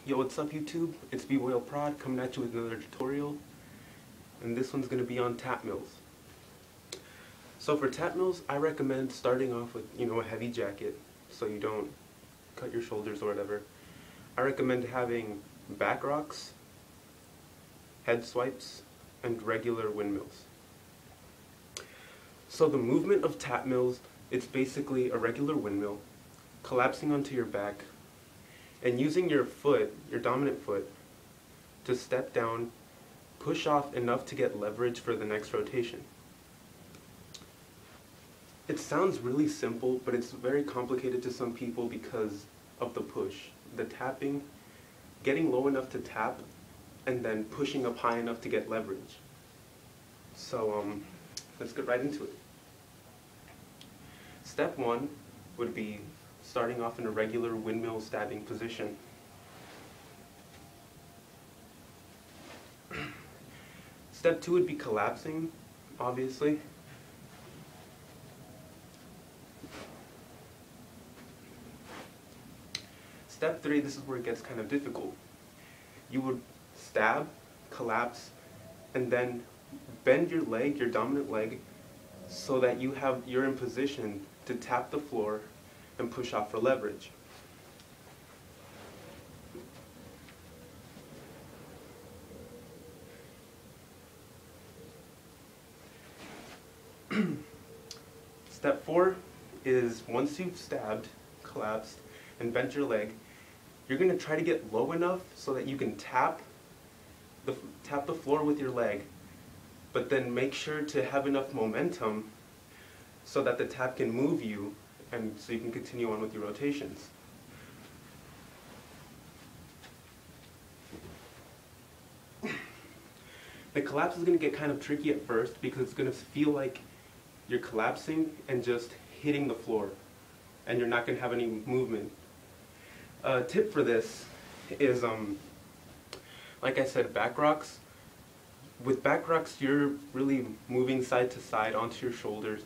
Yo, what's up YouTube? It's Lprad coming at you with another tutorial, and this one's going to be on Tapmills. So for Tapmills, I recommend starting off with, a heavy jacket so you don't cut your shoulders or whatever. I recommend having Backrocks, Headswipes, and regular windmills. So the movement of Tapmills, it's basically a regular windmill collapsing onto your back and using your foot, your dominant foot, to step down, push off enough to get leverage for the next rotation. It sounds really simple, but it's very complicated to some people because of the push. The tapping, getting low enough to tap, and then pushing up high enough to get leverage. So let's get right into it. Step one would be starting off in a regular windmill stabbing position. Step two would be collapsing, obviously. Step three, this is where it gets kind of difficult. You would stab, collapse, and then bend your leg, your dominant leg, so that you're in position to tap the floor and push off for leverage. Step four is once you've stabbed, collapsed, and bent your leg, you're going to try to get low enough so that you can tap the floor with your leg, but then make sure to have enough momentum so that the tap can move you and so you can continue on with your rotations. The collapse is going to get kind of tricky at first because it's going to feel like you're collapsing and just hitting the floor, and you're not going to have any movement. A tip for this is, like I said, Backrocks. With Backrocks, you're really moving side to side onto your shoulders,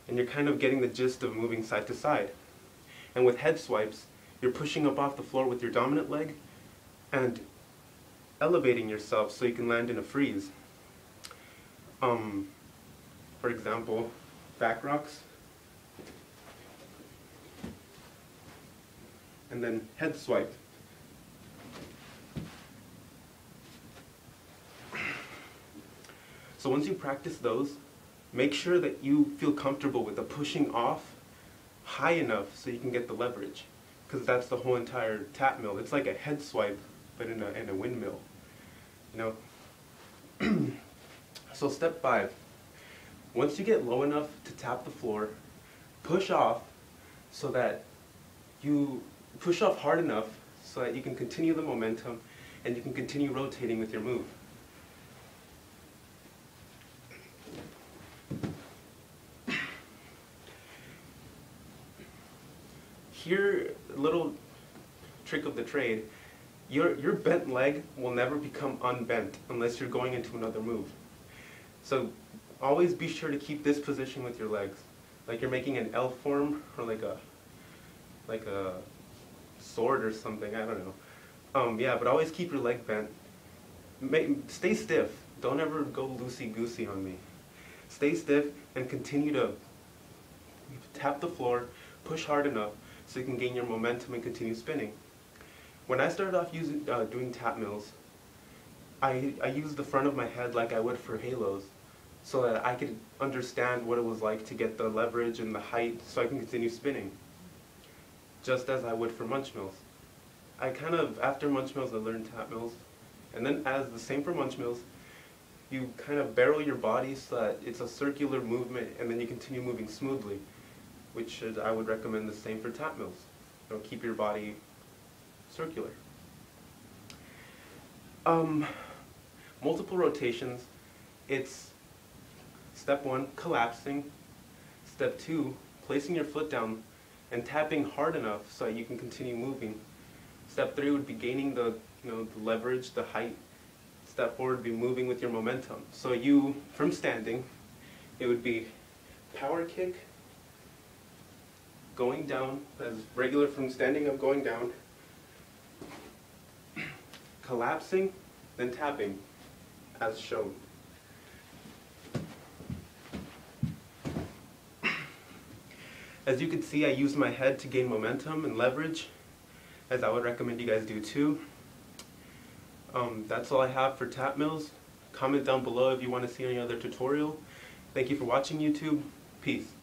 and you're kind of getting the gist of moving side to side. And with head swipes, you're pushing up off the floor with your dominant leg and elevating yourself so you can land in a freeze. For example, Backrocks, and then head swipe. So once you practice those, make sure that you feel comfortable with the pushing off high enough so you can get the leverage, because that's the whole entire tap mill. It's like a head swipe, but in a windmill, So step five, once you get low enough to tap the floor, push off so that you push off hard enough so that you can continue the momentum and you can continue rotating with your move. Here, a little trick of the trade, your bent leg will never become unbent unless you're going into another move. So always be sure to keep this position with your legs, like you're making an L form or like a sword or something, I don't know. Yeah, but always keep your leg bent. Stay stiff. Don't ever go loosey-goosey on me. Stay stiff and continue to tap the floor, push hard enough so you can gain your momentum and continue spinning. When I started off doing tap mills, I used the front of my head like I would for halos so that I could understand what it was like to get the leverage and the height so I can continue spinning, just as I would for munch mills. After munch mills, I learned tap mills, and then as the same for munch mills, you kind of barrel your body so that it's a circular movement, and then you continue moving smoothly, which I would recommend the same for tap mills. Keep your body circular. Multiple rotations, it's step one, collapsing. Step two, placing your foot down and tapping hard enough so that you can continue moving. Step three would be gaining the leverage, the height. Step four would be moving with your momentum. So from standing, it would be power kick, going down, as regular from standing up, going down, collapsing, then tapping, as shown. As you can see, I use my head to gain momentum and leverage, as I would recommend you guys do too. That's all I have for Tapmills. Comment down below if you want to see any other tutorial. Thank you for watching, YouTube. Peace.